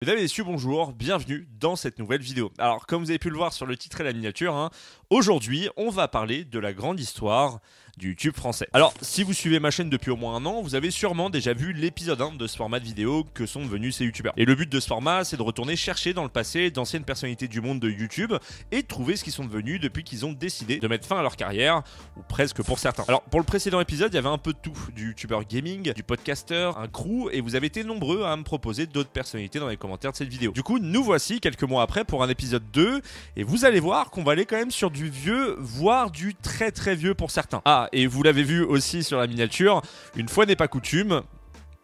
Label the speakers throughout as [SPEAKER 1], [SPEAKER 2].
[SPEAKER 1] Mesdames et messieurs, bonjour, bienvenue dans cette nouvelle vidéo. Alors, comme vous avez pu le voir sur le titre et la miniature, aujourd'hui, on va parler de la grande histoire du YouTube français. Alors, si vous suivez ma chaîne depuis au moins un an, vous avez sûrement déjà vu l'épisode 1 de ce format de vidéo que sont devenus ces youtubeurs. Et le but de ce format, c'est de retourner chercher dans le passé d'anciennes personnalités du monde de YouTube et de trouver ce qu'ils sont devenus depuis qu'ils ont décidé de mettre fin à leur carrière, ou presque pour certains. Alors, pour le précédent épisode, il y avait un peu de tout, du youtubeur gaming, du podcaster, un crew, et vous avez été nombreux à me proposer d'autres personnalités dans les commentaires de cette vidéo. Du coup, nous voici quelques mois après pour un épisode 2, et vous allez voir qu'on va aller quand même sur du vieux, voire du très très vieux pour certains. Ah, et vous l'avez vu aussi sur la miniature, une fois n'est pas coutume,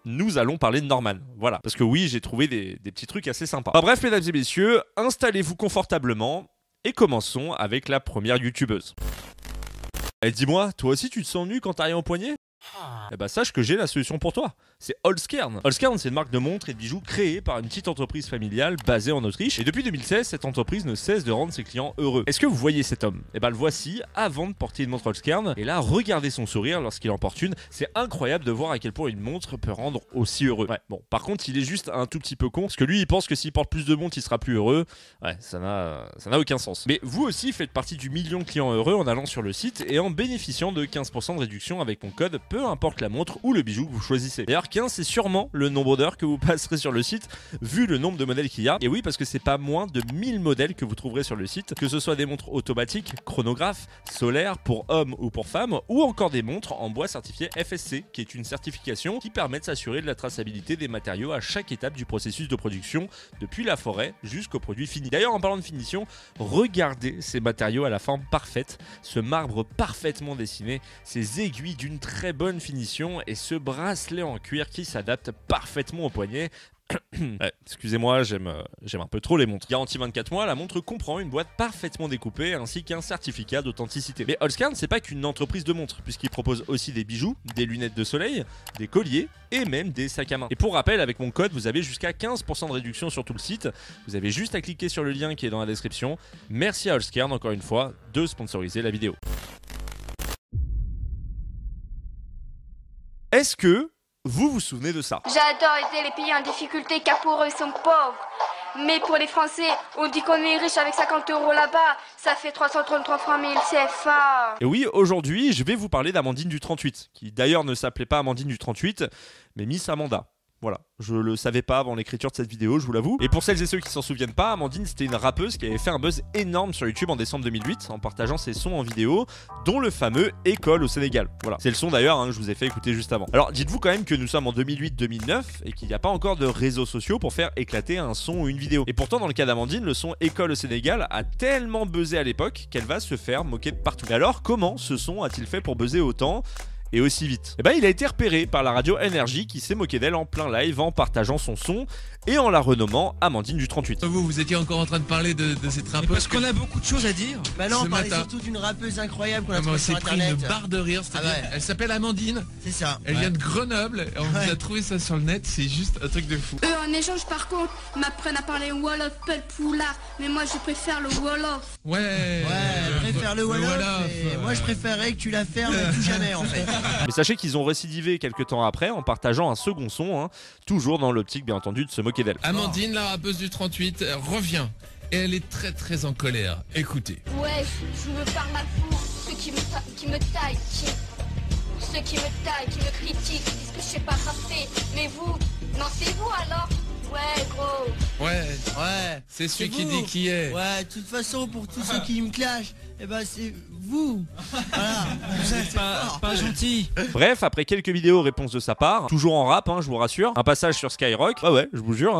[SPEAKER 1] nous allons parler de Norman. Voilà, parce que oui, j'ai trouvé des petits trucs assez sympas. Enfin, bref, mesdames et messieurs, installez-vous confortablement et commençons avec la première youtubeuse. Et dis-moi, toi aussi tu te sens nu quand t'as rien au poignet ? Eh bah sache que j'ai la solution pour toi. C'est Holzkern. Holzkern, c'est une marque de montres et de bijoux créée par une petite entreprise familiale basée en Autriche. Et depuis 2016, cette entreprise ne cesse de rendre ses clients heureux. Est-ce que vous voyez cet homme ? Eh bah le voici avant de porter une montre Holzkern. Et là, regardez son sourire lorsqu'il en porte une. C'est incroyable de voir à quel point une montre peut rendre aussi heureux. Ouais, bon, par contre, il est juste un tout petit peu con. Parce que lui, il pense que s'il porte plus de montres, il sera plus heureux. Ouais, ça n'a aucun sens. Mais vous aussi faites partie du million de clients heureux en allant sur le site et en bénéficiant de 15% de réduction avec mon code, peu importe la montre ou le bijou que vous choisissez. D'ailleurs, 15, c'est sûrement le nombre d'heures que vous passerez sur le site, vu le nombre de modèles qu'il y a. Et oui, parce que c'est pas moins de 1000 modèles que vous trouverez sur le site, que ce soit des montres automatiques, chronographes, solaires pour hommes ou pour femmes, ou encore des montres en bois certifié FSC, qui est une certification qui permet de s'assurer de la traçabilité des matériaux à chaque étape du processus de production, depuis la forêt jusqu'au produit fini. D'ailleurs, en parlant de finition, regardez ces matériaux à la forme parfaite, ce marbre parfaitement dessiné, ces aiguilles d'une très bonne finition et ce bracelet en cuir qui s'adapte parfaitement au poignet. Ouais, excusez-moi, j'aime un peu trop les montres. Garantie 24 mois, la montre comprend une boîte parfaitement découpée ainsi qu'un certificat d'authenticité. Mais Holzkern, c'est pas qu'une entreprise de montres, puisqu'il propose aussi des bijoux, des lunettes de soleil, des colliers et même des sacs à main. Et pour rappel, avec mon code, vous avez jusqu'à 15% de réduction sur tout le site. Vous avez juste à cliquer sur le lien qui est dans la description. Merci à Holzkern encore une fois de sponsoriser la vidéo. Est-ce que vous vous souvenez de ça?
[SPEAKER 2] J'adore aider les pays en difficulté car pour eux ils sont pauvres. Mais pour les Français, on dit qu'on est riche avec 50 € là-bas. Ça fait 333 000 CFA.
[SPEAKER 1] Et oui, aujourd'hui, je vais vous parler d'Amandine du 38, qui d'ailleurs ne s'appelait pas Amandine du 38, mais Miss Amanda. Voilà, je le savais pas avant l'écriture de cette vidéo, je vous l'avoue. Et pour celles et ceux qui s'en souviennent pas, Amandine c'était une rappeuse qui avait fait un buzz énorme sur YouTube en décembre 2008 en partageant ses sons en vidéo, dont le fameux École au Sénégal. Voilà, c'est le son d'ailleurs que je vous ai fait écouter juste avant. Alors dites-vous quand même que nous sommes en 2008-2009 et qu'il n'y a pas encore de réseaux sociaux pour faire éclater un son ou une vidéo. Et pourtant dans le cas d'Amandine, le son École au Sénégal a tellement buzzé à l'époque qu'elle va se faire moquer de partout. Mais alors comment ce son a-t-il fait pour buzzer autant et aussi vite? Eh ben, il a été repéré par la radio Énergie qui s'est moqué d'elle en plein live en partageant son son et en la renommant Amandine du 38.
[SPEAKER 3] Vous étiez encore en train de parler de cette rappeuse.
[SPEAKER 4] Parce qu'on a beaucoup de choses à dire.
[SPEAKER 5] Bah non,
[SPEAKER 3] Ce
[SPEAKER 5] on parlait
[SPEAKER 3] matin.
[SPEAKER 5] surtout d'une rappeuse incroyable qu'on a
[SPEAKER 3] On
[SPEAKER 5] trouvée sur
[SPEAKER 3] s'est pris
[SPEAKER 5] internet.
[SPEAKER 3] une barre de rire, c'est-à-dire,
[SPEAKER 5] Ah ouais.
[SPEAKER 3] elle s'appelle Amandine,
[SPEAKER 5] C'est ça.
[SPEAKER 3] elle vient de Grenoble, et on
[SPEAKER 5] Ouais.
[SPEAKER 3] vous a trouvé ça sur le net, c'est juste un truc de fou.
[SPEAKER 2] Eux en échange par contre m'apprennent à parler Wolof, Pelpoula. Mais moi je préfère le Wolof.
[SPEAKER 3] Ouais,
[SPEAKER 5] Ouais, je préfère le Wolof. Et moi je préférerais que tu la fermes et plus jamais en fait.
[SPEAKER 1] Mais sachez qu'ils ont récidivé quelques temps après en partageant un second son, toujours dans l'optique bien entendu de se moquer d'elle.
[SPEAKER 3] Amandine, la rappeuse du 38, revient. Et elle est très très en colère. Écoutez.
[SPEAKER 2] Ouais, je me parle mal fou. Ceux qui me taillent, ceux qui me taillent, qui me critiquent, qui disent que je sais pas rapper. Mais vous, non c'est vous alors. Ouais gros.
[SPEAKER 3] Ouais,
[SPEAKER 5] Ouais.
[SPEAKER 3] c'est celui
[SPEAKER 5] C'est
[SPEAKER 3] qui
[SPEAKER 5] vous.
[SPEAKER 3] dit qui est.
[SPEAKER 5] Ouais, de toute façon, pour tous ceux qui me clashent, eh ben c'est vous. Voilà. Vous êtes
[SPEAKER 4] Pas gentil.
[SPEAKER 1] Bref, après quelques vidéos réponses de sa part, toujours en rap, je vous rassure, un passage sur Skyrock, ouais, je vous jure,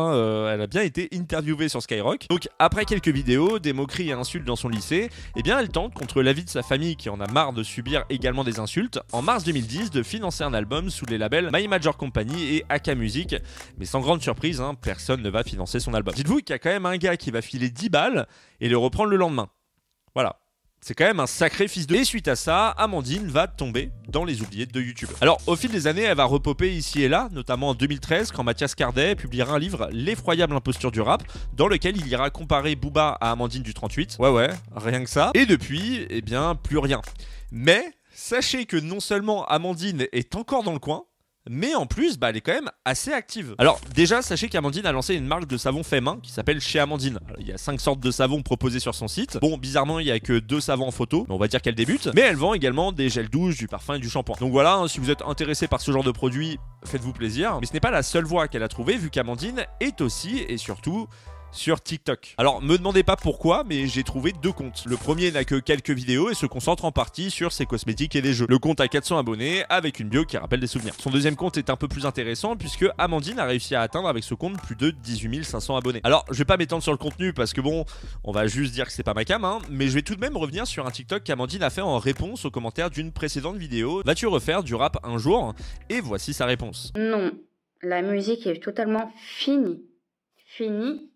[SPEAKER 1] elle a bien été interviewée sur Skyrock. Donc après quelques vidéos, des moqueries et insultes dans son lycée, eh bien elle tente, contre l'avis de sa famille qui en a marre de subir également des insultes, en mars 2010 de financer un album sous les labels My Major Company et AK Music. Mais sans grande surprise, personne ne va financer son album. Dites-vous qu'il y a quand même un gars qui va filer 10 balles et le reprendre le lendemain. Voilà. C'est quand même un sacré fils de... Et suite à ça, Amandine va tomber dans les oubliés de YouTube. Alors, au fil des années, elle va repopper ici et là, notamment en 2013, quand Mathias Cardet publiera un livre, L'effroyable imposture du rap, dans lequel il ira comparer Booba à Amandine du 38. Ouais, rien que ça. Et depuis, eh bien, plus rien. Mais, sachez que non seulement Amandine est encore dans le coin, mais en plus, elle est quand même assez active. Alors déjà, sachez qu'Amandine a lancé une marque de savon fait main qui s'appelle Chez Amandine. Alors, il y a 5 sortes de savons proposés sur son site. Bon, bizarrement, il n'y a que 2 savons en photo, mais on va dire qu'elle débute. Mais elle vend également des gels douche, du parfum et du shampoing. Donc voilà, si vous êtes intéressé par ce genre de produit, faites-vous plaisir. Mais ce n'est pas la seule voie qu'elle a trouvée, vu qu'Amandine est aussi et surtout sur TikTok. Alors me demandez pas pourquoi, mais j'ai trouvé 2 comptes. Le premier n'a que quelques vidéos et se concentre en partie sur ses cosmétiques et des jeux. Le compte a 400 abonnés avec une bio qui rappelle des souvenirs. Son deuxième compte est un peu plus intéressant puisque Amandine a réussi à atteindre avec ce compte plus de 18 500 abonnés. Alors je vais pas m'étendre sur le contenu parce que bon, on va juste dire que c'est pas ma cam, hein, mais je vais tout de même revenir sur un TikTok qu'Amandine a fait en réponse aux commentaires d'une précédente vidéo. Vas-tu refaire du rap un jour? Et voici sa réponse.
[SPEAKER 6] Non, la musique est totalement finie. Fini.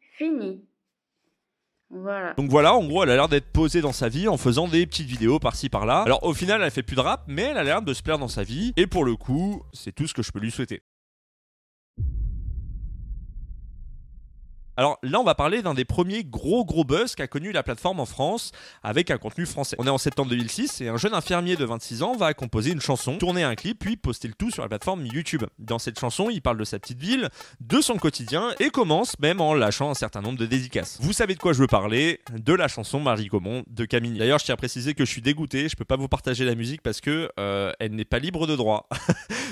[SPEAKER 6] Voilà.
[SPEAKER 1] Donc voilà, en gros, elle a l'air d'être posée dans sa vie en faisant des petites vidéos par-ci par-là. Alors au final, elle fait plus de rap, mais elle a l'air de se plaire dans sa vie. Et pour le coup, c'est tout ce que je peux lui souhaiter. Alors là, on va parler d'un des premiers gros buzz qu'a connu la plateforme en France avec un contenu français. On est en septembre 2006 et un jeune infirmier de 26 ans va composer une chanson, tourner un clip, puis poster le tout sur la plateforme YouTube. Dans cette chanson, il parle de sa petite ville, de son quotidien et commence même en lâchant un certain nombre de dédicaces. Vous savez de quoi je veux parler? De la chanson Marly Gaumont de Camini. D'ailleurs, je tiens à préciser que je suis dégoûté, je peux pas vous partager la musique parce que elle n'est pas libre de droit.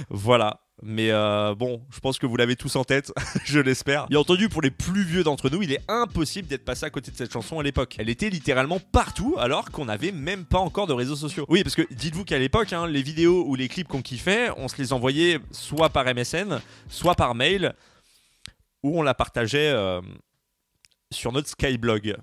[SPEAKER 1] Voilà. Mais bon, je pense que vous l'avez tous en tête, je l'espère. Bien entendu, pour les plus vieux d'entre nous, il est impossible d'être passé à côté de cette chanson à l'époque. Elle était littéralement partout alors qu'on n'avait même pas encore de réseaux sociaux. Oui, parce que dites-vous qu'à l'époque, hein, les vidéos ou les clips qu'on kiffait, on se les envoyait soit par MSN, soit par mail, ou on la partageait sur notre Skyblog.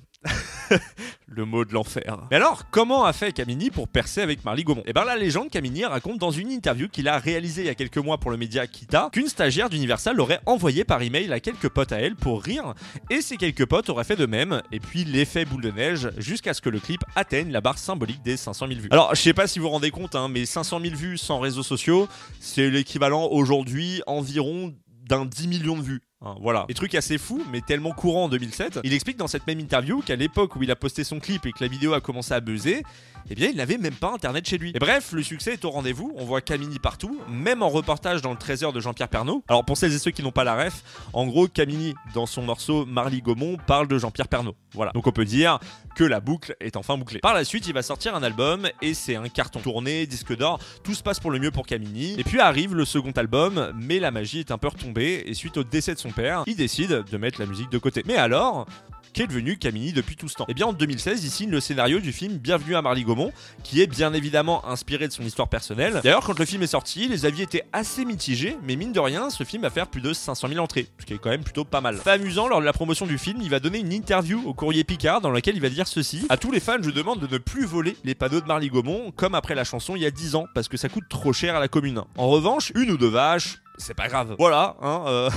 [SPEAKER 1] Le mot de l'enfer. Mais alors, comment a fait Camini pour percer avec Marly Gaumont? Et bien la légende, Camini raconte dans une interview qu'il a réalisée il y a quelques mois pour le média Kita qu'une stagiaire d'Universal l'aurait envoyé par email à quelques potes à elle pour rire, et ces quelques potes auraient fait de même, et puis l'effet boule de neige jusqu'à ce que le clip atteigne la barre symbolique des 500 000 vues. Alors je sais pas si vous vous rendez compte, hein, mais 500 000 vues sans réseaux sociaux, c'est l'équivalent aujourd'hui environ d'un 10 millions de vues. Voilà. Des trucs assez fous, mais tellement courants en 2007. Il explique dans cette même interview qu'à l'époque où il a posté son clip et que la vidéo a commencé à buzzer, eh bien il n'avait même pas internet chez lui. Et bref, le succès est au rendez-vous, on voit Camini partout, même en reportage dans le 13h de Jean-Pierre Pernaut. Alors pour celles et ceux qui n'ont pas la ref, en gros Camini, dans son morceau Marly Gaumont, parle de Jean-Pierre Pernaut. Voilà. Donc on peut dire que la boucle est enfin bouclée. Par la suite, il va sortir un album et c'est un carton. Tourné, disque d'or, tout se passe pour le mieux pour Camini. Et puis arrive le second album, mais la magie est un peu retombée et suite au décès de son père, il décide de mettre la musique de côté. Mais alors, qu'est devenu Camini depuis tout ce temps? Et bien en 2016, il signe le scénario du film Bienvenue à Marly Gaumont, qui est bien évidemment inspiré de son histoire personnelle. D'ailleurs, quand le film est sorti, les avis étaient assez mitigés, mais mine de rien, ce film va faire plus de 500 000 entrées, ce qui est quand même plutôt pas mal. Fait amusant, lors de la promotion du film, il va donner une interview au Courrier Picard dans laquelle il va dire ceci: à tous les fans, je demande de ne plus voler les panneaux de Marly Gaumont, comme après la chanson il y a 10 ans, parce que ça coûte trop cher à la commune. En revanche, 1 ou 2 vaches, c'est pas grave. Voilà, hein,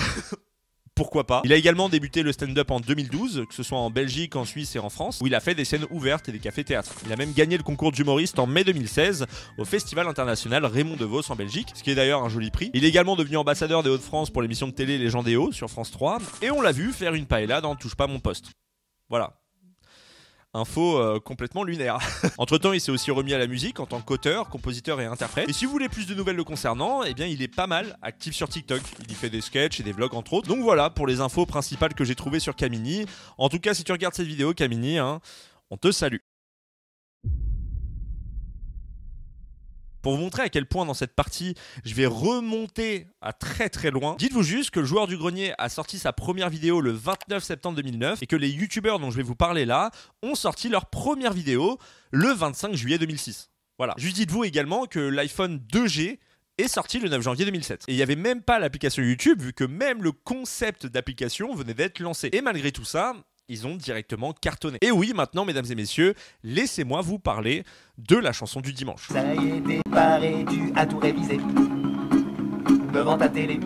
[SPEAKER 1] pourquoi pas. Il a également débuté le stand-up en 2012, que ce soit en Belgique, en Suisse et en France, où il a fait des scènes ouvertes et des cafés-théâtres. Il a même gagné le concours d'humoriste en mai 2016 au Festival international Raymond DeVos en Belgique, ce qui est d'ailleurs un joli prix. Il est également devenu ambassadeur des Hauts-de-France pour l'émission de télé Les gens des Hauts sur France 3, et on l'a vu faire une paella dans Touche pas mon poste. Voilà. Info complètement lunaire. Entre temps, il s'est aussi remis à la musique en tant qu'auteur, compositeur et interprète. Et si vous voulez plus de nouvelles le concernant, eh bien il est pas mal actif sur TikTok. Il y fait des sketchs et des vlogs entre autres. Donc voilà pour les infos principales que j'ai trouvées sur Camini. En tout cas, si tu regardes cette vidéo, Camini, hein, on te salue. Pour vous montrer à quel point dans cette partie je vais remonter à très loin, dites-vous juste que le joueur du grenier a sorti sa première vidéo le 29 septembre 2009 et que les youtubeurs dont je vais vous parler là ont sorti leur première vidéo le 25 juillet 2006. Voilà. Juste dites-vous également que l'iPhone 2G est sorti le 9 janvier 2007. Et il n'y avait même pas l'application YouTube vu que même le concept d'application venait d'être lancé. Et malgré tout ça, ils ont directement cartonné. Et oui, maintenant, mesdames et messieurs, laissez-moi vous parler de la chanson du dimanche.
[SPEAKER 7] Ça y est, t'es paré, tu as tout révisé devant ta télé.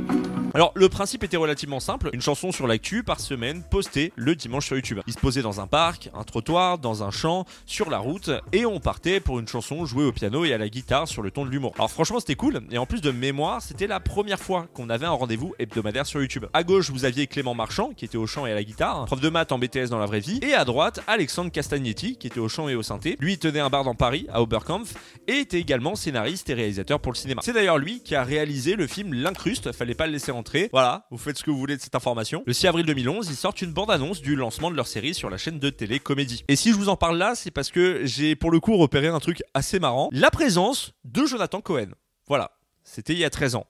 [SPEAKER 1] Alors le principe était relativement simple, une chanson sur l'actu par semaine postée le dimanche sur YouTube. Il se posait dans un parc, un trottoir, dans un champ, sur la route, et on partait pour une chanson jouée au piano et à la guitare sur le ton de l'humour. Alors franchement c'était cool, et en plus de mémoire, c'était la première fois qu'on avait un rendez-vous hebdomadaire sur YouTube. À gauche vous aviez Clément Marchand qui était au chant et à la guitare, prof de maths en BTS dans la vraie vie, et à droite Alexandre Castagnetti qui était au chant et au synthé. Lui il tenait un bar dans Paris, à Oberkampf, et était également scénariste et réalisateur pour le cinéma. C'est d'ailleurs lui qui a réalisé le film L'Incruste, fallait pas le laisser entrer. Voilà, vous faites ce que vous voulez de cette information. Le 6 avril 2011, ils sortent une bande-annonce du lancement de leur série sur la chaîne de télé Comédie. Et si je vous en parle là, c'est parce que j'ai pour le coup repéré un truc assez marrant, la présence de Jonathan Cohen. Voilà, c'était il y a 13 ans.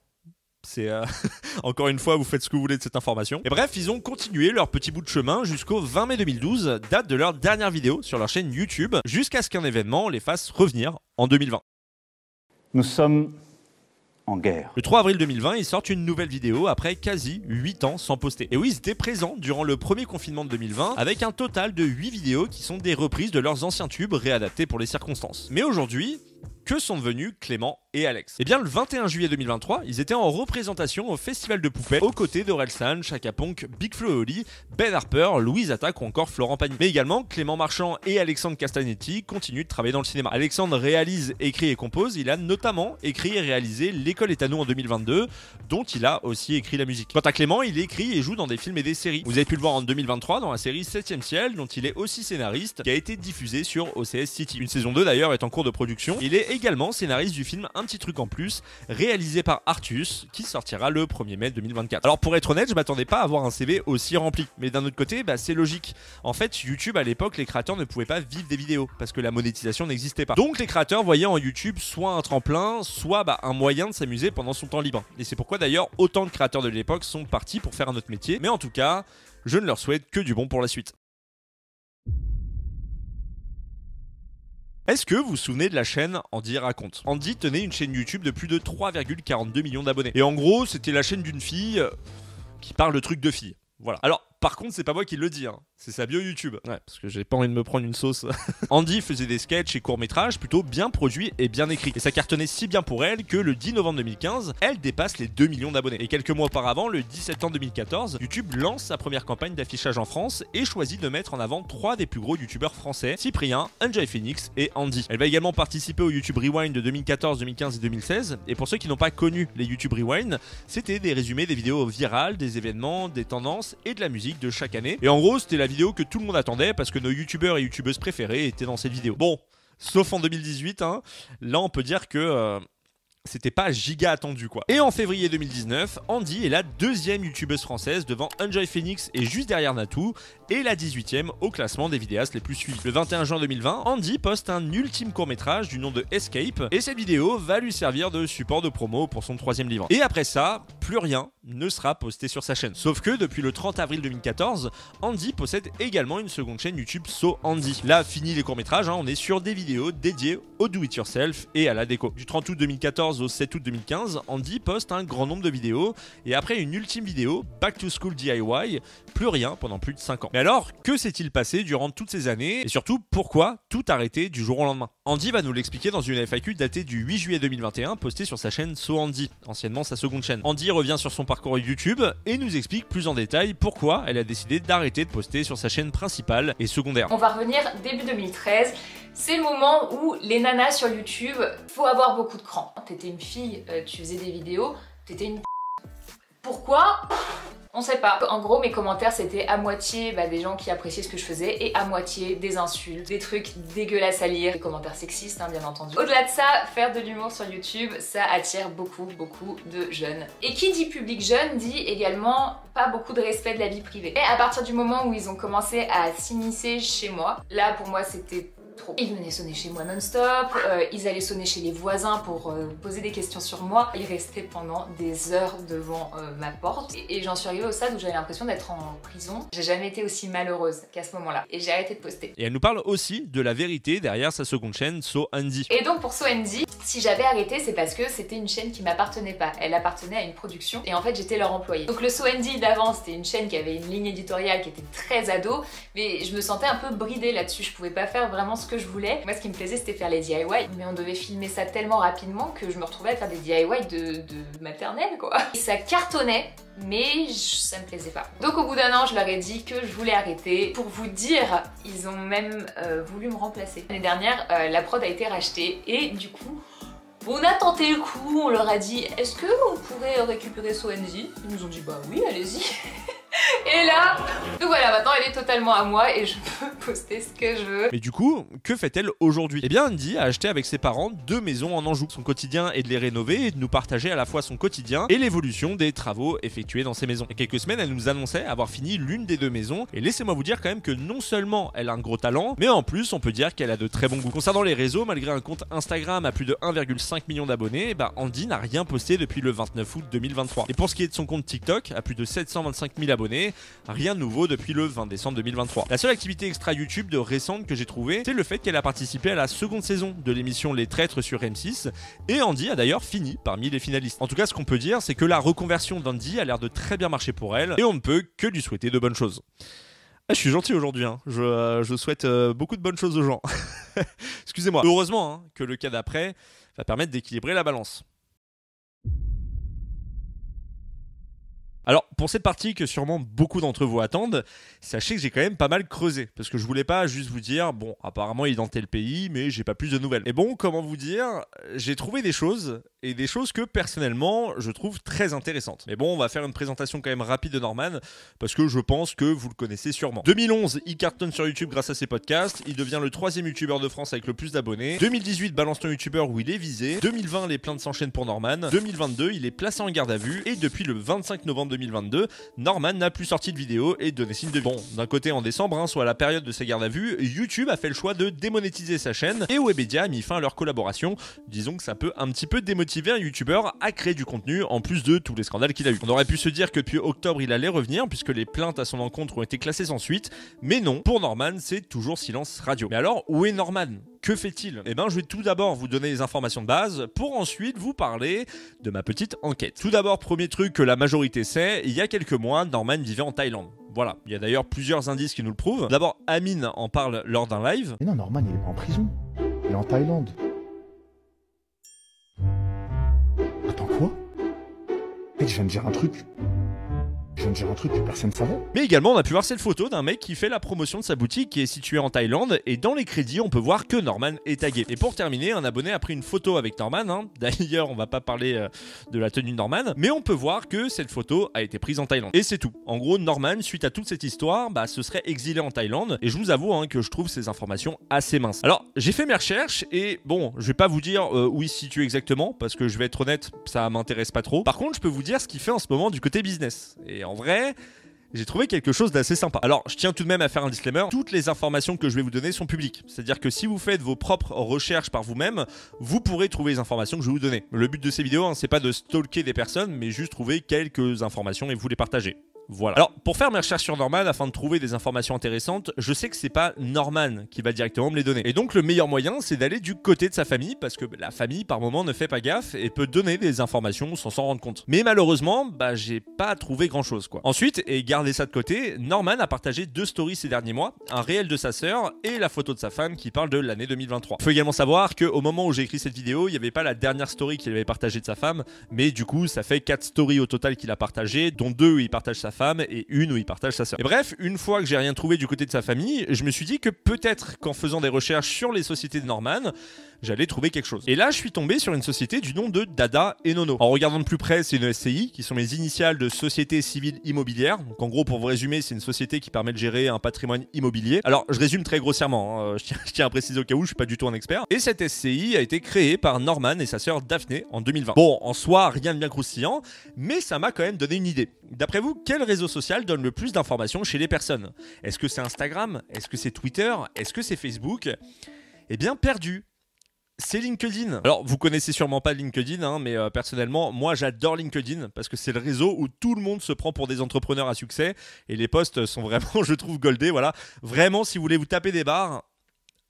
[SPEAKER 1] C'est encore une fois, vous faites ce que vous voulez de cette information. Et bref, ils ont continué leur petit bout de chemin jusqu'au 20 mai 2012, date de leur dernière vidéo sur leur chaîne YouTube, jusqu'à ce qu'un événement les fasse revenir en 2020.
[SPEAKER 7] Nous sommes en guerre.
[SPEAKER 1] Le 3 avril 2020, ils sortent une nouvelle vidéo après quasi 8 ans sans poster. Et oui, ils étaient présents durant le premier confinement de 2020 avec un total de 8 vidéos qui sont des reprises de leurs anciens tubes réadaptés pour les circonstances. Mais aujourd'hui, que sont devenus Clément et Alex? Eh bien, le 21 juillet 2023, ils étaient en représentation au Festival de Poupées aux côtés d'Orelsan, Chaka Ponk, Big Flo et Oli, Ben Harper, Louise Attaque ou encore Florent Pagny. Mais également, Clément Marchand et Alexandre Castagnetti continuent de travailler dans le cinéma. Alexandre réalise, écrit et compose. Il a notamment écrit et réalisé L'école est à nous en 2022, dont il a aussi écrit la musique. Quant à Clément, il écrit et joue dans des films et des séries. Vous avez pu le voir en 2023 dans la série 7ème ciel, dont il est aussi scénariste, qui a été diffusée sur OCS City. Une saison 2 d'ailleurs est en cours de production. Il est également scénariste du film Un petit truc en plus, réalisé par Artus, qui sortira le 1er mai 2024. Alors pour être honnête, je m'attendais pas à avoir un CV aussi rempli, mais d'un autre côté, c'est logique. En fait, YouTube à l'époque, les créateurs ne pouvaient pas vivre des vidéos, parce que la monétisation n'existait pas. Donc les créateurs voyaient en YouTube soit un tremplin, soit un moyen de s'amuser pendant son temps libre. Et c'est pourquoi d'ailleurs, autant de créateurs de l'époque sont partis pour faire un autre métier, mais en tout cas, je ne leur souhaite que du bon pour la suite. Est-ce que vous vous souvenez de la chaîne Andy Raconte? Andy tenait une chaîne YouTube de plus de 3,42 millions d'abonnés. Et en gros, c'était la chaîne d'une fille qui parle de trucs de filles. Voilà. Alors, par contre, c'est pas moi qui le dis, hein. C'est sa bio YouTube. Ouais, parce que j'ai pas envie de me prendre une sauce. Andy faisait des sketchs et courts-métrages plutôt bien produits et bien écrits. Et ça cartonnait si bien pour elle que le 10 novembre 2015, elle dépasse les 2 millions d'abonnés. Et quelques mois auparavant, le 10 septembre 2014, YouTube lance sa première campagne d'affichage en France et choisit de mettre en avant 3 des plus gros youtubeurs français, Cyprien, Enjoy Phoenix et Andy. Elle va également participer au YouTube Rewind de 2014, 2015 et 2016. Et pour ceux qui n'ont pas connu les YouTube Rewind, c'était des résumés des vidéos virales, des événements, des tendances et de la musique de chaque année. Et en gros, c'était la vidéo que tout le monde attendait parce que nos youtubeurs et youtubeuses préférés étaient dans cette vidéo. Bon, sauf en 2018, hein, là on peut dire que c'était pas giga attendu quoi. Et en février 2019, Andy est la 2e youtubeuse française devant Enjoy Phoenix et juste derrière Natou, et la 18e au classement des vidéastes les plus suivis. Le 21 juin 2020, Andy poste un ultime court-métrage du nom de Escape, et cette vidéo va lui servir de support de promo pour son 3e livre. Et après ça, plus rien ne sera posté sur sa chaîne. Sauf que depuis le 30 avril 2014, Andy possède également une seconde chaîne YouTube So Andy. Là, fini les courts-métrages, hein, on est sur des vidéos dédiées au do-it-yourself et à la déco. Du 30 août 2014 au 7 août 2015, Andy poste un grand nombre de vidéos, et après une ultime vidéo, Back to School DIY, plus rien pendant plus de 5 ans. Mais alors, que s'est-il passé durant toutes ces années, et surtout, pourquoi tout arrêter du jour au lendemain? Andy va nous l'expliquer dans une FAQ datée du 8 juillet 2021, postée sur sa chaîne So Andy, anciennement sa seconde chaîne. Andy revient sur son parcours YouTube et nous explique plus en détail pourquoi elle a décidé d'arrêter de poster sur sa chaîne principale et secondaire.
[SPEAKER 8] On va revenir début 2013. C'est le moment où les nanas sur YouTube, faut avoir beaucoup de cran. T'étais une fille, tu faisais des vidéos, t'étais une p***. Pourquoi? On sait pas. En gros, mes commentaires, c'était à moitié des gens qui appréciaient ce que je faisais et à moitié des insultes, des trucs dégueulasses à lire, des commentaires sexistes, hein, bien entendu. Au-delà de ça, faire de l'humour sur YouTube, ça attire beaucoup de jeunes. Et qui dit public jeune dit également pas beaucoup de respect de la vie privée. Et à partir du moment où ils ont commencé à s'immiscer chez moi, là pour moi c'était trop. Ils venaient sonner chez moi non-stop, ils allaient sonner chez les voisins pour poser des questions sur moi. Ils restaient pendant des heures devant ma porte. Et j'en suis arrivée au stade où j'avais l'impression d'être en prison. J'ai jamais été aussi malheureuse qu'à ce moment-là. Et j'ai arrêté de poster.
[SPEAKER 1] Et elle nous parle aussi de la vérité derrière sa seconde chaîne, So Andy.
[SPEAKER 8] Et donc pour So Andy, si j'avais arrêté, c'est parce que c'était une chaîne qui m'appartenait pas. Elle appartenait à une production et en fait j'étais leur employée. Donc le So Andy d'avant, c'était une chaîne qui avait une ligne éditoriale qui était très ado, mais je me sentais un peu bridée là-dessus. Je pouvais pas faire vraiment ce que je voulais. Moi, ce qui me plaisait, c'était faire les DIY, mais on devait filmer ça tellement rapidement que je me retrouvais à faire des DIY de maternelle, quoi. Et ça cartonnait, mais ça me plaisait pas. Donc au bout d'un an, je leur ai dit que je voulais arrêter. Pour vous dire, ils ont même voulu me remplacer. L'année dernière, la prod a été rachetée et du coup, on a tenté le coup, on leur a dit « Est-ce que vous pourrez récupérer Swansea ?» Ils nous ont dit « Bah oui, allez-y !» Et là, donc voilà, maintenant elle est totalement à moi et je peux poster ce que je veux.
[SPEAKER 1] Mais du coup, que fait-elle aujourd'hui? Eh bien, Andy a acheté avec ses parents 2 maisons en Anjou. Son quotidien est de les rénover et de nous partager à la fois son quotidien et l'évolution des travaux effectués dans ces maisons. Il y a quelques semaines, elle nous annonçait avoir fini l'une des 2 maisons. Et laissez-moi vous dire quand même que non seulement elle a un gros talent, mais en plus, on peut dire qu'elle a de très bons goûts. Concernant les réseaux, malgré un compte Instagram à plus de 1,5 million d'abonnés, Andy n'a rien posté depuis le 29 août 2023. Et pour ce qui est de son compte TikTok, à plus de 725 000 abonnés, rien de nouveau depuis le 20 décembre 2023. La seule activité extra YouTube de récente que j'ai trouvée, c'est le fait qu'elle a participé à la seconde saison de l'émission Les Traîtres sur M6, et Andy a d'ailleurs fini parmi les finalistes. En tout cas, ce qu'on peut dire, c'est que la reconversion d'Andy a l'air de très bien marcher pour elle, et on ne peut que lui souhaiter de bonnes choses. Ah, je suis gentil aujourd'hui, hein. Je souhaite beaucoup de bonnes choses aux gens. Excusez-moi. Heureusement que le cas d'après va permettre d'équilibrer la balance. Alors, pour cette partie que sûrement beaucoup d'entre vous attendent, sachez que j'ai quand même pas mal creusé, parce que je voulais pas juste vous dire, bon, apparemment il est dans tel pays, mais j'ai pas plus de nouvelles. Et bon, comment vous dire, j'ai trouvé des choses, et des choses que personnellement, je trouve très intéressantes. Mais bon, on va faire une présentation quand même rapide de Norman, parce que je pense que vous le connaissez sûrement. 2011, il cartonne sur YouTube grâce à ses podcasts, il devient le 3e youtubeur de France avec le plus d'abonnés. 2018, balance ton youtubeur où il est visé. 2020, les plaintes s'enchaînent pour Norman. 2022, il est placé en garde à vue, et depuis le 25 novembre 2022, Norman n'a plus sorti de vidéo et donné signe de vie. Bon, d'un côté en décembre, soit à la période de sa garde à vue, YouTube a fait le choix de démonétiser sa chaîne et Webedia a mis fin à leur collaboration. Disons que ça peut un petit peu démotiver un youtubeur à créer du contenu en plus de tous les scandales qu'il a eu. On aurait pu se dire que depuis octobre il allait revenir puisque les plaintes à son encontre ont été classées sans suite, mais non, pour Norman c'est toujours silence radio. Mais alors, où est Norman ? Que fait-il? Eh bien, je vais tout d'abord vous donner les informations de base pour ensuite vous parler de ma petite enquête. Tout d'abord, premier truc que la majorité sait, il y a quelques mois, Norman vivait en Thaïlande. Voilà, il y a d'ailleurs plusieurs indices qui nous le prouvent. D'abord, Amine en parle lors d'un live.
[SPEAKER 9] Mais non, Norman, il est pas en prison. Il est en Thaïlande. Attends, quoi? Mec, je viens de dire un truc. Je viens de dire un truc que personne ne savait.
[SPEAKER 1] Mais également, on a pu voir cette photo d'un mec qui fait la promotion de sa boutique qui est située en Thaïlande. Et dans les crédits, on peut voir que Norman est tagué. Et pour terminer, un abonné a pris une photo avec Norman. D'ailleurs, on va pas parler de la tenue de Norman. Mais on peut voir que cette photo a été prise en Thaïlande. Et c'est tout. En gros, Norman, suite à toute cette histoire, se serait exilé en Thaïlande. Et je vous avoue que je trouve ces informations assez minces. Alors, j'ai fait mes recherches et bon, je vais pas vous dire où il se situe exactement. Parce que je vais être honnête, ça m'intéresse pas trop. Par contre, je peux vous dire ce qu'il fait en ce moment du côté business. Et en vrai, j'ai trouvé quelque chose d'assez sympa. Alors, je tiens tout de même à faire un disclaimer. Toutes les informations que je vais vous donner sont publiques. C'est-à-dire que si vous faites vos propres recherches par vous-même, vous pourrez trouver les informations que je vais vous donner. Le but de ces vidéos, c'est pas de stalker des personnes, mais juste trouver quelques informations et vous les partager. Voilà. Alors, pour faire mes recherches sur Norman, afin de trouver des informations intéressantes, je sais que c'est pas Norman qui va directement me les donner. Et donc, le meilleur moyen, c'est d'aller du côté de sa famille, parce que la famille, par moment, ne fait pas gaffe et peut donner des informations sans s'en rendre compte. Mais malheureusement, j'ai pas trouvé grand-chose, quoi. Ensuite, et gardez ça de côté, Norman a partagé 2 stories ces derniers mois, un réel de sa sœur et la photo de sa femme qui parle de l'année 2023. Il faut également savoir qu'au moment où j'ai écrit cette vidéo, il n'y avait pas la dernière story qu'il avait partagée de sa femme, mais du coup, ça fait 4 stories au total qu'il a partagées, dont 2 où il partage sa femme et une où il partage sa sœur. Et bref, une fois que j'ai rien trouvé du côté de sa famille, je me suis dit que peut-être qu'en faisant des recherches sur les sociétés de Norman, j'allais trouver quelque chose. Et là, je suis tombé sur une société du nom de Dada et Nono. En regardant de plus près, c'est une SCI, qui sont les initiales de Société Civile Immobilière. Donc en gros, pour vous résumer, c'est une société qui permet de gérer un patrimoine immobilier. Alors, je résume très grossièrement, je tiens à préciser au cas où, je suis pas du tout un expert. Et cette SCI a été créée par Norman et sa sœur Daphné en 2020. Bon, en soi, rien de bien croustillant, mais ça m'a quand même donné une idée. D'après vous, quel réseau social donne le plus d'informations chez les personnes? Est-ce que c'est Instagram? Est-ce que c'est Twitter? Est-ce que c'est Facebook? Eh bien, perdu. C'est LinkedIn. Alors, vous connaissez sûrement pas LinkedIn, mais personnellement, moi j'adore LinkedIn parce que c'est le réseau où tout le monde se prend pour des entrepreneurs à succès et les posts sont vraiment, je trouve, goldés. Voilà. Vraiment, si vous voulez vous taper des barres,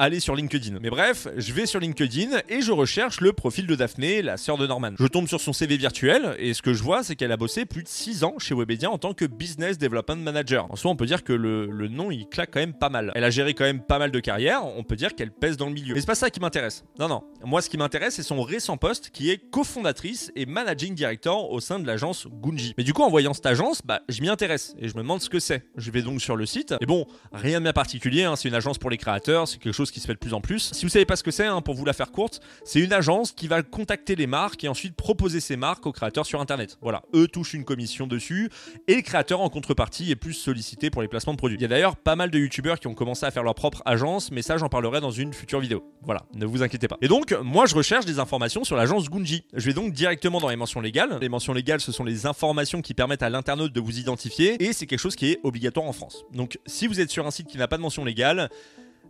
[SPEAKER 1] aller sur LinkedIn. Mais bref, je vais sur LinkedIn et je recherche le profil de Daphné, la sœur de Norman. Je tombe sur son CV virtuel et ce que je vois, c'est qu'elle a bossé plus de 6 ans chez Webedia en tant que Business Development Manager. En soi, on peut dire que le nom, il claque quand même pas mal. Elle a géré quand même pas mal de carrières, on peut dire qu'elle pèse dans le milieu. Mais c'est pas ça qui m'intéresse. Non. Moi, ce qui m'intéresse, c'est son récent poste qui est cofondatrice et managing director au sein de l'agence Gunji. Mais du coup, en voyant cette agence, je m'y intéresse et je me demande ce que c'est. Je vais donc sur le site. Et bon, rien de bien particulier, hein, c'est une agence pour les créateurs, c'est quelque chose qui se fait de plus en plus. Si vous savez pas ce que c'est, hein, pour vous la faire courte, c'est une agence qui va contacter les marques et ensuite proposer ces marques aux créateurs sur internet. Voilà, eux touchent une commission dessus et le créateur en contrepartie est plus sollicité pour les placements de produits. Il y a d'ailleurs pas mal de youtubeurs qui ont commencé à faire leur propre agence, mais ça j'en parlerai dans une future vidéo. Voilà, ne vous inquiétez pas. Et donc, moi je recherche des informations sur l'agence Gunji. Je vais donc directement dans les mentions légales. Les mentions légales, ce sont les informations qui permettent à l'internaute de vous identifier et c'est quelque chose qui est obligatoire en France. Donc si vous êtes sur un site qui n'a pas de mention légale,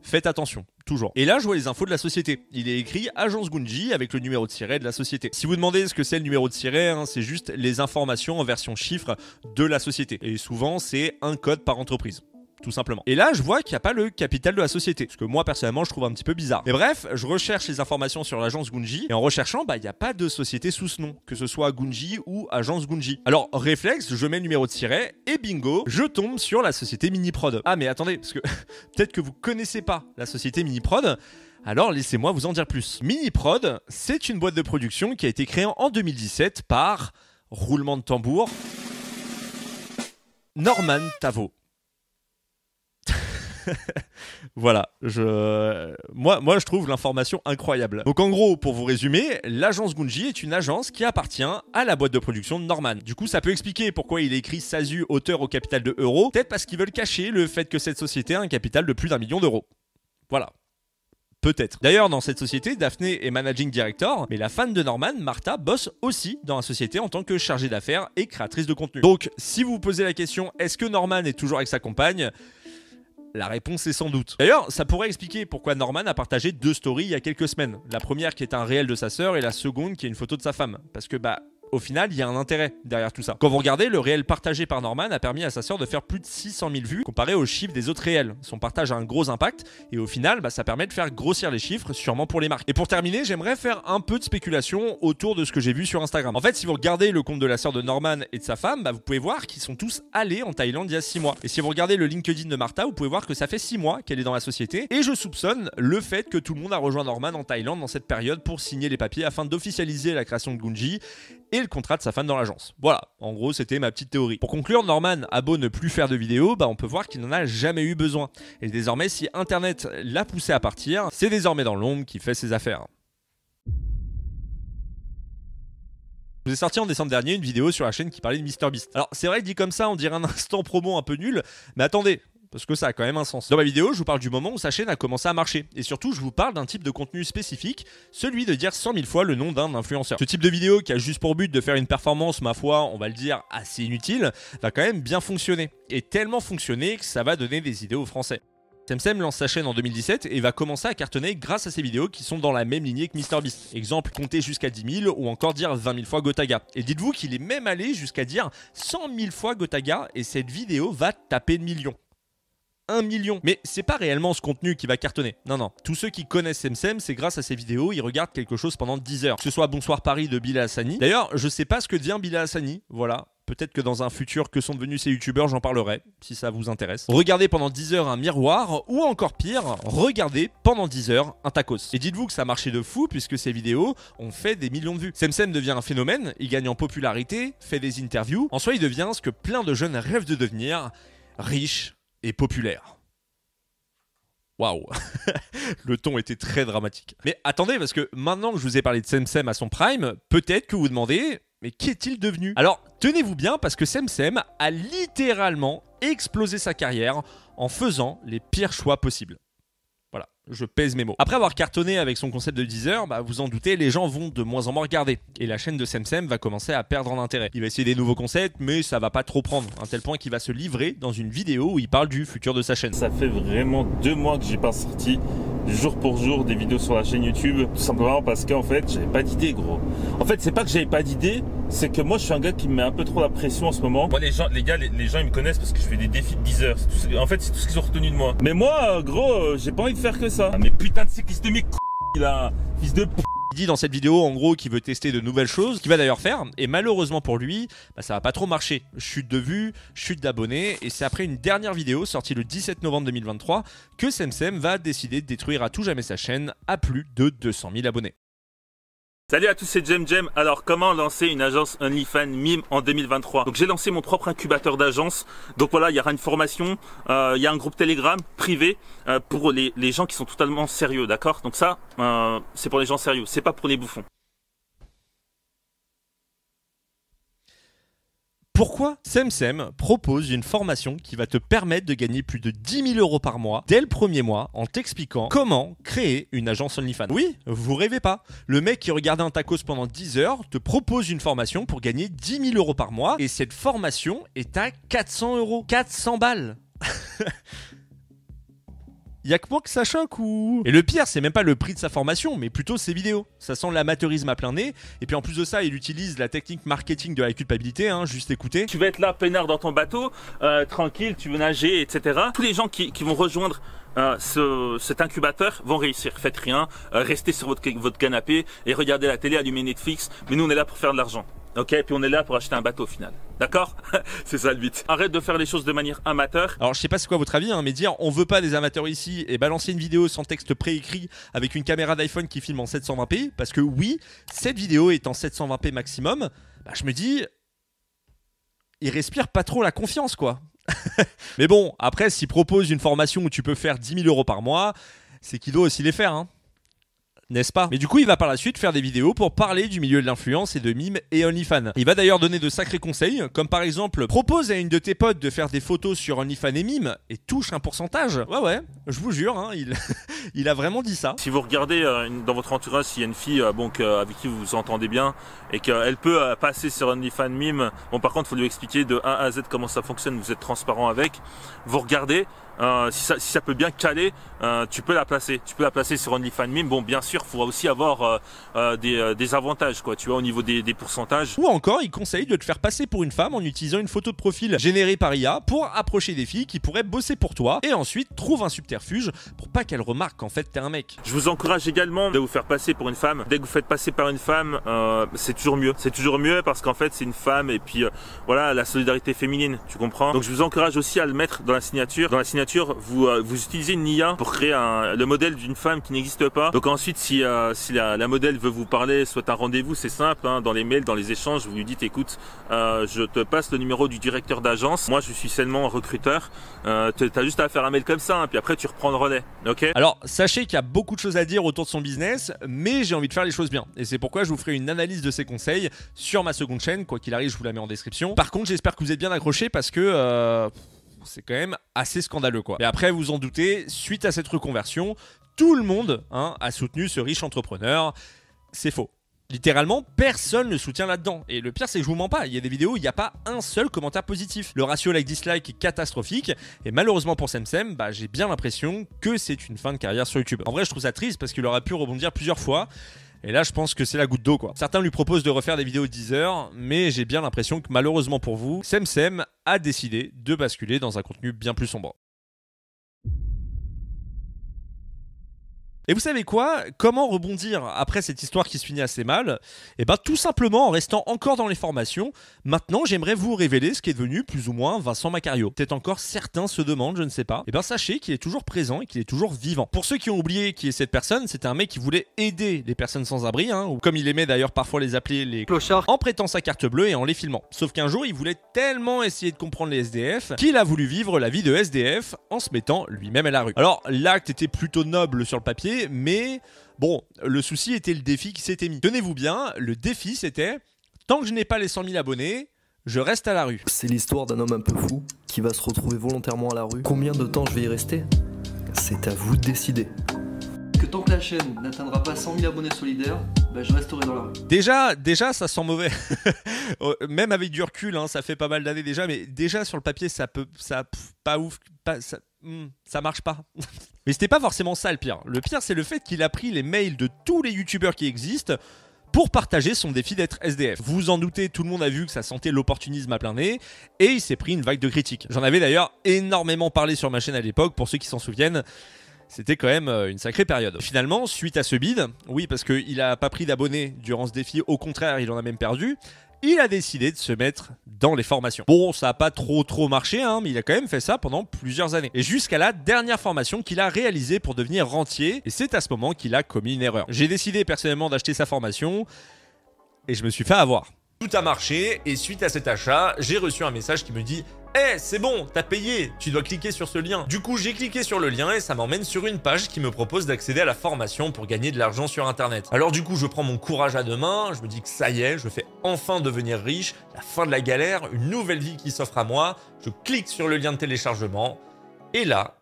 [SPEAKER 1] faites attention, toujours. Et là, je vois les infos de la société. Il est écrit Agence Gunji avec le numéro de siret de la société. Si vous demandez ce que c'est le numéro de siret, hein, c'est juste les informations en version chiffre de la société. Et souvent, c'est un code par entreprise. Tout simplement. Et là, je vois qu'il n'y a pas le capital de la société. Ce que moi, personnellement, je trouve un petit peu bizarre. Mais bref, je recherche les informations sur l'agence Gunji. Et en recherchant, il n'y a pas de société sous ce nom. Que ce soit Gunji ou agence Gunji. Alors, réflexe, je mets le numéro de siret. Et bingo, je tombe sur la société Miniprod. Ah, mais attendez, parce que peut-être que vous connaissez pas la société Miniprod. Alors, laissez-moi vous en dire plus. Miniprod, c'est une boîte de production qui a été créée en 2017 par, roulement de tambour, Norman Tavo. Voilà, moi je trouve l'information incroyable. Donc en gros, pour vous résumer, l'agence Gunji est une agence qui appartient à la boîte de production de Norman. Du coup, ça peut expliquer pourquoi il est écrit SASU auteur au capital de euros, peut-être parce qu'ils veulent cacher le fait que cette société a un capital de plus d'1 million d'euros. Voilà. Peut-être. D'ailleurs, dans cette société, Daphné est managing director, mais la fan de Norman, Martha, bosse aussi dans la société en tant que chargée d'affaires et créatrice de contenu. Donc, si vous vous posez la question, est-ce que Norman est toujours avec sa compagne ? La réponse est sans doute. D'ailleurs, ça pourrait expliquer pourquoi Norman a partagé 2 stories il y a quelques semaines. La première qui est un réel de sa sœur et la seconde qui est une photo de sa femme. Parce que au final, il y a un intérêt derrière tout ça. Quand vous regardez, le réel partagé par Norman a permis à sa sœur de faire plus de 600 000 vues comparé aux chiffres des autres réels. Son partage a un gros impact et au final, ça permet de faire grossir les chiffres, sûrement pour les marques. Et pour terminer, j'aimerais faire un peu de spéculation autour de ce que j'ai vu sur Instagram. En fait, si vous regardez le compte de la sœur de Norman et de sa femme, vous pouvez voir qu'ils sont tous allés en Thaïlande il y a 6 mois. Et si vous regardez le LinkedIn de Martha, vous pouvez voir que ça fait 6 mois qu'elle est dans la société. Et je soupçonne le fait que tout le monde a rejoint Norman en Thaïlande dans cette période pour signer les papiers afin d'officialiser la création de Gunji et le contrat de sa femme dans l'agence. Voilà, en gros c'était ma petite théorie. Pour conclure, Norman a beau ne plus faire de vidéos, on peut voir qu'il n'en a jamais eu besoin. Et désormais, si internet l'a poussé à partir, c'est désormais dans l'ombre qu'il fait ses affaires. Je vous ai sorti en décembre dernier une vidéo sur la chaîne qui parlait de MrBeast. Alors c'est vrai que dit comme ça, on dirait un instant promo un peu nul, mais attendez, parce que ça a quand même un sens. Dans ma vidéo, je vous parle du moment où sa chaîne a commencé à marcher. Et surtout, je vous parle d'un type de contenu spécifique, celui de dire 100 000 fois le nom d'un influenceur. Ce type de vidéo qui a juste pour but de faire une performance, ma foi, on va le dire, assez inutile, va quand même bien fonctionner. Et tellement fonctionner que ça va donner des idées aux Français. SemSem lance sa chaîne en 2017 et va commencer à cartonner grâce à ses vidéos qui sont dans la même lignée que MrBeast. Exemple, compter jusqu'à 10 000 ou encore dire 20 000 fois Gotaga. Et dites-vous qu'il est même allé jusqu'à dire 100 000 fois Gotaga et cette vidéo va taper le million. 1 million. Mais c'est pas réellement ce contenu qui va cartonner. Non. Tous ceux qui connaissent SemSem, c'est grâce à ces vidéos, ils regardent quelque chose pendant 10 heures. Que ce soit Bonsoir Paris de Bilal Hassani. D'ailleurs, je sais pas ce que devient Bilal Hassani. Voilà. Peut-être que dans un futur que sont devenus ces youtubeurs, j'en parlerai, si ça vous intéresse. Regardez pendant 10 heures un miroir, ou encore pire, regardez pendant 10 heures un tacos. Et dites-vous que ça marchait de fou, puisque ces vidéos ont fait des millions de vues. SemSem devient un phénomène, il gagne en popularité, fait des interviews. En soi, il devient ce que plein de jeunes rêvent de devenir, riche et populaire. Waouh. Le ton était très dramatique. Mais attendez, parce que maintenant que je vous ai parlé de SemSem à son prime, peut-être que vous vous demandez... Mais qu'est-il devenu? Alors, tenez-vous bien parce que SemSem a littéralement explosé sa carrière en faisant les pires choix possibles. Voilà, je pèse mes mots. Après avoir cartonné avec son concept de 10 heures, vous en doutez, les gens vont de moins en moins regarder. Et la chaîne de SemSem va commencer à perdre en intérêt. Il va essayer des nouveaux concepts, mais ça va pas trop prendre. À un tel point qu'il va se livrer dans une vidéo où il parle du futur de sa chaîne.
[SPEAKER 10] Ça fait vraiment 2 mois que j'ai pas sorti jour pour jour des vidéos sur la chaîne YouTube, tout simplement parce qu'en fait, j'avais pas d'idée, gros. En fait, c'est pas que j'avais pas d'idée, c'est que moi, je suis un gars qui me met un peu trop la pression en ce moment. Moi, les gens, ils me connaissent parce que je fais des défis de 10 heures. En fait, c'est tout ce qu'ils ont retenu de moi. Mais moi, gros, j'ai pas envie de faire que ça. Mais putain de cycliste de mes il a fils de p.
[SPEAKER 1] Il dit dans cette vidéo en gros qu'il veut tester de nouvelles choses, qu'il va d'ailleurs faire, et malheureusement pour lui, ça va pas trop marcher. Chute de vues, chute d'abonnés, et c'est après une dernière vidéo sortie le 17 novembre 2023 que SemSem va décider de détruire à tout jamais sa chaîne à plus de 200 000 abonnés.
[SPEAKER 10] Salut à tous, c'est Jem. Alors, comment lancer une agence OnlyFans Mime en 2023? Donc, j'ai lancé mon propre incubateur d'agence. Donc voilà, il y aura une formation, il y a un groupe Telegram privé pour les gens qui sont totalement sérieux, d'accord? Donc ça, c'est pour les gens sérieux, c'est pas pour les bouffons.
[SPEAKER 1] Pourquoi SemSem propose une formation qui va te permettre de gagner plus de 10 000 € par mois dès le premier mois en t'expliquant comment créer une agence OnlyFans? Oui, vous rêvez pas. Le mec qui regardait un tacos pendant 10 heures te propose une formation pour gagner 10 000 € par mois et cette formation est à 400 €. 400 balles. Y'a que moi que ça choque ou... Et le pire, c'est même pas le prix de sa formation, mais plutôt ses vidéos. Ça sent l'amateurisme à plein nez. Et puis en plus de ça, il utilise la technique marketing de la culpabilité, hein, juste écouter.
[SPEAKER 10] Tu vas être là, peinard dans ton bateau, tranquille, tu veux nager, etc. Tous les gens qui vont rejoindre cet incubateur vont réussir. Faites rien, restez sur votre canapé et regardez la télé, allumez Netflix. Mais nous, on est là pour faire de l'argent. Ok, puis on est là pour acheter un bateau au final. D'accord? C'est ça le but. Arrête de faire les choses de manière amateur.
[SPEAKER 1] Alors je sais pas c'est quoi votre avis, hein, mais dire on veut pas des amateurs ici et balancer une vidéo sans texte préécrit avec une caméra d'iPhone qui filme en 720p, parce que oui, cette vidéo est en 720p maximum, bah, je me dis, il respire pas trop la confiance quoi. Mais bon, après s'il propose une formation où tu peux faire 10 000 € par mois, c'est qu'il doit aussi les faire, hein. N'est-ce pas? Mais du coup, il va par la suite faire des vidéos pour parler du milieu de l'influence et de mime et OnlyFans. Il va d'ailleurs donner de sacrés conseils, comme par exemple, propose à une de tes potes de faire des photos sur OnlyFans et mime et touche un pourcentage. Ouais, je vous jure, hein, il a vraiment dit ça.
[SPEAKER 10] Si vous regardez dans votre entourage, s'il y a une fille avec qui vous vous entendez bien et qu'elle peut passer sur OnlyFans mime, bon par contre, il faut lui expliquer de A à Z comment ça fonctionne, vous êtes transparent avec. Vous regardez. Si ça peut bien caler, tu peux la placer. Tu peux la placer sur OnlyFans mime. Bon, bien sûr, il faudra aussi avoir des avantages, quoi. Tu vois, au niveau des pourcentages.
[SPEAKER 1] Ou encore, il conseille de te faire passer pour une femme en utilisant une photo de profil générée par IA pour approcher des filles qui pourraient bosser pour toi. Et ensuite, trouve un subterfuge pour pas qu'elles remarquent qu'en fait t'es un mec.
[SPEAKER 10] Je vous encourage également de vous faire passer pour une femme. Dès que vous faites passer par une femme, c'est toujours mieux. C'est toujours mieux parce qu'en fait, c'est une femme et puis voilà, la solidarité féminine. Tu comprends? Donc, je vous encourage aussi à le mettre dans la signature. Dans la signature, vous utilisez une IA pour créer le modèle d'une femme qui n'existe pas. Donc ensuite, si la modèle veut vous parler, soit un rendez-vous, c'est simple, hein, dans les mails, dans les échanges, vous lui dites écoute, je te passe le numéro du directeur d'agence, moi je suis seulement un recruteur, t'as juste à faire un mail comme ça, hein, puis après tu reprends le relais, ok?
[SPEAKER 1] Alors sachez qu'il y a beaucoup de choses à dire autour de son business, mais j'ai envie de faire les choses bien. Et c'est pourquoi je vous ferai une analyse de ses conseils sur ma seconde chaîne, quoi qu'il arrive, je vous la mets en description. Par contre, j'espère que vous êtes bien accrochés parce que... c'est quand même assez scandaleux quoi. Mais après vous en doutez, suite à cette reconversion, tout le monde a soutenu ce riche entrepreneur. C'est faux. Littéralement, personne ne soutient là-dedans. Et le pire, c'est que je vous mens pas. Il y a des vidéos où il n'y a pas un seul commentaire positif. Le ratio like-dislike est catastrophique. Et malheureusement pour SemSem, j'ai bien l'impression que c'est une fin de carrière sur YouTube. En vrai, je trouve ça triste parce qu'il aurait pu rebondir plusieurs fois. Et là, je pense que c'est la goutte d'eau, quoi. Certains lui proposent de refaire des vidéos de 10 heures, mais j'ai bien l'impression que malheureusement pour vous, SemSem a décidé de basculer dans un contenu bien plus sombre. Et vous savez quoi? Comment rebondir après cette histoire qui se finit assez mal? Et tout simplement en restant encore dans les formations. Maintenant, j'aimerais vous révéler ce qui est devenu plus ou moins Vincent Macario. Peut-être encore certains se demandent, je ne sais pas. Sachez qu'il est toujours présent et qu'il est toujours vivant. Pour ceux qui ont oublié qui est cette personne, c'était un mec qui voulait aider les personnes sans abri, ou comme il aimait d'ailleurs parfois les appeler les clochards, en prêtant sa carte bleue et en les filmant. Sauf qu'un jour, il voulait tellement essayer de comprendre les SDF qu'il a voulu vivre la vie de SDF en se mettant lui-même à la rue. Alors, l'acte était plutôt noble sur le papier, mais bon, le souci était le défi qui s'était mis. Tenez-vous bien, le défi c'était, tant que je n'ai pas les 100 000 abonnés, je reste à la rue.
[SPEAKER 11] C'est l'histoire d'un homme un peu fou qui va se retrouver volontairement à la rue. Combien de temps je vais y rester? C'est à vous de décider. Que tant que la chaîne n'atteindra pas 100 000 abonnés solidaires, je resterai dans la rue.
[SPEAKER 1] Déjà ça sent mauvais. Même avec du recul, ça fait pas mal d'années déjà, mais déjà sur le papier, ça pas ouf. ça marche pas. Mais c'était pas forcément ça le pire. Le pire, c'est le fait qu'il a pris les mails de tous les youtubeurs qui existent pour partager son défi d'être SDF. Vous vous en doutez, tout le monde a vu que ça sentait l'opportunisme à plein nez, et il s'est pris une vague de critiques. J'en avais d'ailleurs énormément parlé sur ma chaîne à l'époque, pour ceux qui s'en souviennent. C'était quand même une sacrée période. Finalement, suite à ce bid, oui parce qu'il a pas pris d'abonnés durant ce défi, au contraire il en a même perdu, il a décidé de se mettre dans les formations. Bon, ça a pas trop marché, hein, mais il a quand même fait ça pendant plusieurs années. Et jusqu'à la dernière formation qu'il a réalisée pour devenir rentier, et c'est à ce moment qu'il a commis une erreur. J'ai décidé personnellement d'acheter sa formation, et je me suis fait avoir. Tout a marché, et suite à cet achat, j'ai reçu un message qui me dit « Eh, c'est bon, t'as payé, tu dois cliquer sur ce lien. » Du coup, j'ai cliqué sur le lien et ça m'emmène sur une page qui me propose d'accéder à la formation pour gagner de l'argent sur internet. Alors du coup, je prends mon courage à deux mains, je me dis que ça y est, je fais enfin devenir riche, la fin de la galère, une nouvelle vie qui s'offre à moi. Je clique sur le lien de téléchargement, et là,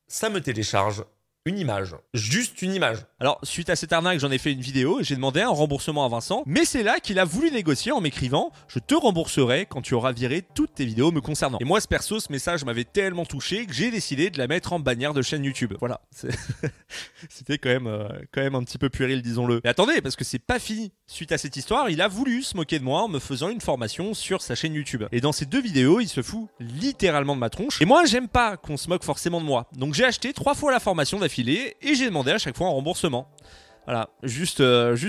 [SPEAKER 1] ça me télécharge une image. Juste une image. Alors, suite à cette arnaque, j'en ai fait une vidéo et j'ai demandé un remboursement à Vincent. Mais c'est là qu'il a voulu négocier en m'écrivant « Je te rembourserai quand tu auras viré toutes tes vidéos me concernant ». Et moi, ce perso, ce message m'avait tellement touché que j'ai décidé de la mettre en bannière de chaîne YouTube. Voilà. C'était quand même un petit peu puéril, disons-le. Mais attendez, parce que c'est pas fini. Suite à cette histoire, il a voulu se moquer de moi en me faisant une formation sur sa chaîne YouTube. Et dans ces deux vidéos, il se fout littéralement de ma tronche. Et moi, j'aime pas qu'on se moque forcément de moi. Donc j'ai acheté 3 fois la formation d'affilée et j'ai demandé à chaque fois un remboursement. Voilà, juste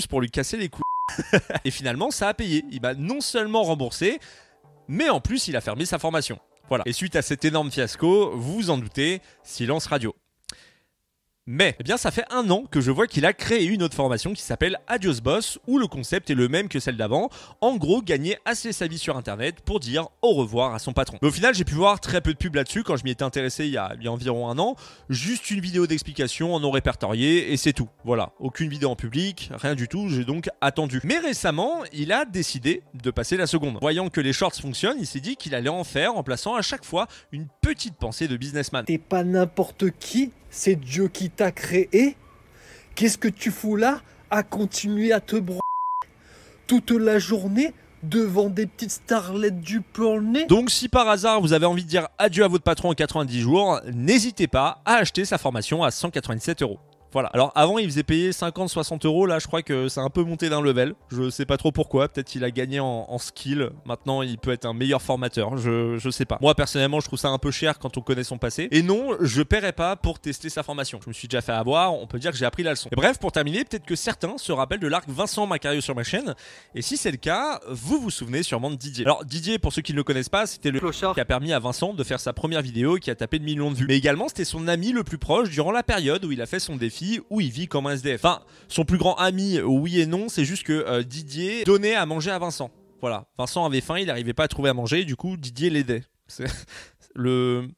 [SPEAKER 1] pour lui casser les couilles. Et finalement, ça a payé. Il m'a non seulement remboursé, mais en plus, il a fermé sa formation. Voilà. Et suite à cet énorme fiasco, vous vous en doutez, silence radio. Mais, eh bien, ça fait 1 an que je vois qu'il a créé une autre formation qui s'appelle Adios Boss, où le concept est le même que celle d'avant. En gros, gagner assez sa vie sur internet pour dire au revoir à son patron. Mais au final, j'ai pu voir très peu de pubs là-dessus quand je m'y étais intéressé il y a environ 1 an. Juste une vidéo d'explication en non répertorié et c'est tout. Voilà, aucune vidéo en public, rien du tout, j'ai donc attendu. Mais récemment, il a décidé de passer la seconde. Voyant que les shorts fonctionnent, il s'est dit qu'il allait en faire en plaçant à chaque fois une petite pensée de businessman.
[SPEAKER 12] T'es pas n'importe qui, c'est Dieu qui t'a créé. Qu'est-ce que tu fous là à continuer à te branler toute la journée devant des petites starlettes du plan le nez?
[SPEAKER 1] Donc si par hasard vous avez envie de dire adieu à votre patron en 90 jours, n'hésitez pas à acheter sa formation à 197 €. Voilà. Alors avant il faisait payer 50-60 €, là je crois que c'est un peu monté d'un level. Je sais pas trop pourquoi, peut-être qu'il a gagné en skill. Maintenant il peut être un meilleur formateur, je sais pas. Moi personnellement je trouve ça un peu cher quand on connaît son passé. Et non, je paierai pas pour tester sa formation. Je me suis déjà fait avoir, on peut dire que j'ai appris la leçon. Et bref, pour terminer, peut-être que certains se rappellent de l'arc Vincent Macario sur ma chaîne. Et si c'est le cas, vous vous souvenez sûrement de Didier. Alors Didier, pour ceux qui ne le connaissent pas, c'était le clochard qui a permis à Vincent de faire sa première vidéo qui a tapé de millions de vues. Mais également c'était son ami le plus proche durant la période où il a fait son défi, où il vit comme un SDF. Enfin, son plus grand ami, oui et non, c'est juste que Didier donnait à manger à Vincent. Voilà, Vincent avait faim, il n'arrivait pas à trouver à manger, du coup Didier l'aidait. C'est le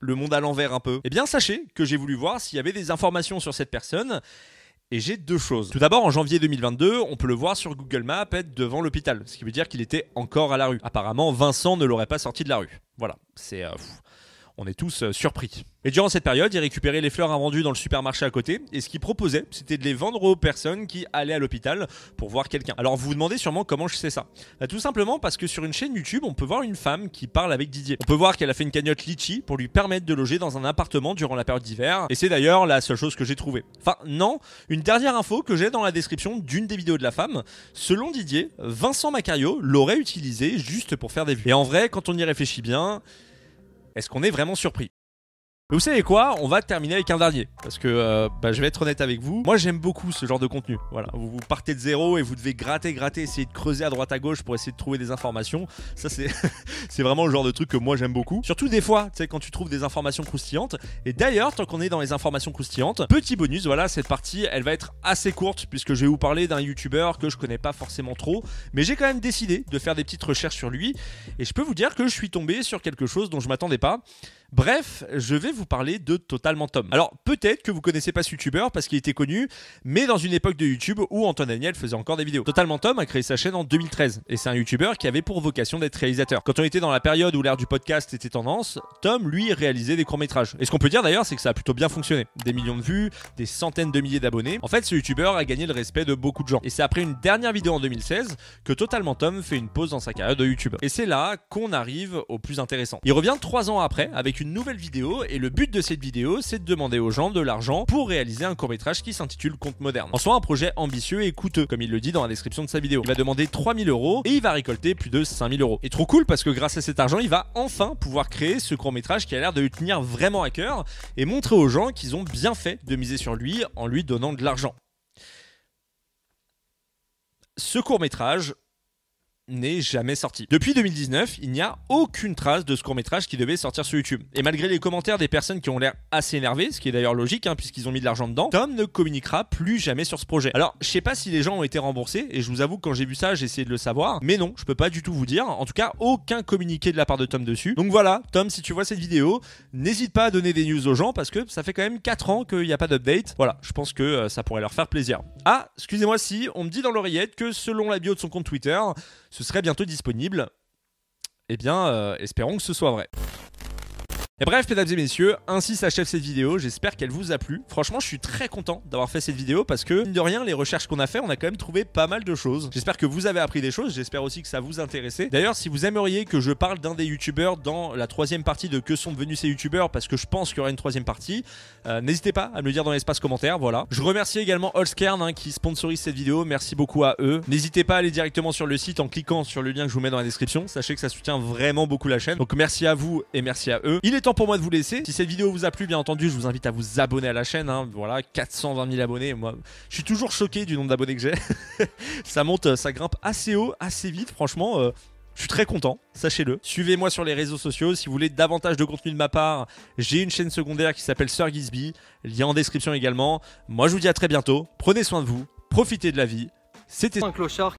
[SPEAKER 1] monde à l'envers un peu. Eh bien sachez que j'ai voulu voir s'il y avait des informations sur cette personne. Et j'ai 2 choses. Tout d'abord, en janvier 2022, on peut le voir sur Google Maps être devant l'hôpital, ce qui veut dire qu'il était encore à la rue. Apparemment, Vincent ne l'aurait pas sorti de la rue. Voilà, c'est... on est tous surpris. Et durant cette période, il récupérait les fleurs invendues dans le supermarché à côté. Et ce qu'il proposait, c'était de les vendre aux personnes qui allaient à l'hôpital pour voir quelqu'un. Alors vous vous demandez sûrement comment je sais ça. Tout simplement parce que sur une chaîne YouTube, on peut voir une femme qui parle avec Didier. On peut voir qu'elle a fait une cagnotte Litchi pour lui permettre de loger dans un appartement durant la période d'hiver. Et c'est d'ailleurs la seule chose que j'ai trouvée. Enfin non, une dernière info que j'ai dans la description d'une des vidéos de la femme. Selon Didier, Vincent Macario l'aurait utilisé juste pour faire des vues. Et en vrai, quand on y réfléchit bien... est-ce qu'on est vraiment surpris? Vous savez quoi? On va terminer avec un dernier. Parce que je vais être honnête avec vous. Moi j'aime beaucoup ce genre de contenu. Voilà, vous partez de zéro et vous devez gratter, essayer de creuser à droite à gauche pour essayer de trouver des informations. Ça c'est c'est vraiment le genre de truc que moi j'aime beaucoup. Surtout des fois, tu sais, quand tu trouves des informations croustillantes. Et d'ailleurs, tant qu'on est dans les informations croustillantes, petit bonus, voilà, cette partie elle va être assez courte puisque je vais vous parler d'un youtubeur que je connais pas forcément trop. Mais j'ai quand même décidé de faire des petites recherches sur lui. Et je peux vous dire que je suis tombé sur quelque chose dont je m'attendais pas. Bref, je vais vous parler de Totalement Tom. Alors peut-être que vous connaissez pas ce youtubeur parce qu'il était connu, mais dans une époque de YouTube où Antoine Daniel faisait encore des vidéos. Totalement Tom a créé sa chaîne en 2013 et c'est un youtubeur qui avait pour vocation d'être réalisateur. Quand on était dans la période où l'ère du podcast était tendance, Tom lui réalisait des courts-métrages. Et ce qu'on peut dire d'ailleurs, c'est que ça a plutôt bien fonctionné. Des millions de vues, des centaines de milliers d'abonnés. En fait, ce youtubeur a gagné le respect de beaucoup de gens. Et c'est après une dernière vidéo en 2016 que Totalement Tom fait une pause dans sa carrière de youtubeur. Et c'est là qu'on arrive au plus intéressant. Il revient 3 ans après avec une une nouvelle vidéo et le but de cette vidéo c'est de demander aux gens de l'argent pour réaliser un court-métrage qui s'intitule Conte moderne. En soi un projet ambitieux et coûteux comme il le dit dans la description de sa vidéo. Il va demander 3000 € et il va récolter plus de 5000 €. Et trop cool parce que grâce à cet argent il va enfin pouvoir créer ce court-métrage qui a l'air de lui tenir vraiment à cœur et montrer aux gens qu'ils ont bien fait de miser sur lui en lui donnant de l'argent. Ce court-métrage n'est jamais sorti. Depuis 2019, il n'y a aucune trace de ce court-métrage qui devait sortir sur YouTube. Et malgré les commentaires des personnes qui ont l'air assez énervées, ce qui est d'ailleurs logique puisqu'ils ont mis de l'argent dedans, Tom ne communiquera plus jamais sur ce projet. Alors, je sais pas si les gens ont été remboursés, et je vous avoue que quand j'ai vu ça, j'ai essayé de le savoir, mais non, je peux pas du tout vous dire. En tout cas, aucun communiqué de la part de Tom dessus. Donc voilà, Tom, si tu vois cette vidéo, n'hésite pas à donner des news aux gens parce que ça fait quand même 4 ans qu'il n'y a pas d'update. Voilà, je pense que ça pourrait leur faire plaisir. Ah, excusez-moi si on me dit dans l'oreillette que selon la bio de son compte Twitter, ce serait bientôt disponible. Eh bien, espérons que ce soit vrai. Et bref, mesdames et messieurs, ainsi s'achève cette vidéo, j'espère qu'elle vous a plu. Franchement, je suis très content d'avoir fait cette vidéo parce que, mine de rien, les recherches qu'on a fait, on a quand même trouvé pas mal de choses. J'espère que vous avez appris des choses, j'espère aussi que ça vous intéressait. D'ailleurs, si vous aimeriez que je parle d'un des youtubeurs dans la 3e partie de Que sont devenus ces youtubeurs, parce que je pense qu'il y aura une 3e partie, n'hésitez pas à me le dire dans l'espace commentaire, voilà. Je remercie également Allskern qui sponsorise cette vidéo, merci beaucoup à eux. N'hésitez pas à aller directement sur le site en cliquant sur le lien que je vous mets dans la description, sachez que ça soutient vraiment beaucoup la chaîne. Donc merci à vous et merci à eux. Il est temps pour moi de vous laisser. Si cette vidéo vous a plu, bien entendu, je vous invite à vous abonner à la chaîne. Voilà, 420 000 abonnés. Moi, je suis toujours choqué du nombre d'abonnés que j'ai. Ça monte, ça grimpe assez haut, assez vite. Franchement, je suis très content, sachez-le. Suivez-moi sur les réseaux sociaux. Si vous voulez davantage de contenu de ma part, j'ai une chaîne secondaire qui s'appelle Sir Gizby. Lien en description également. Moi, je vous dis à très bientôt. Prenez soin de vous. Profitez de la vie. C'était un clochard.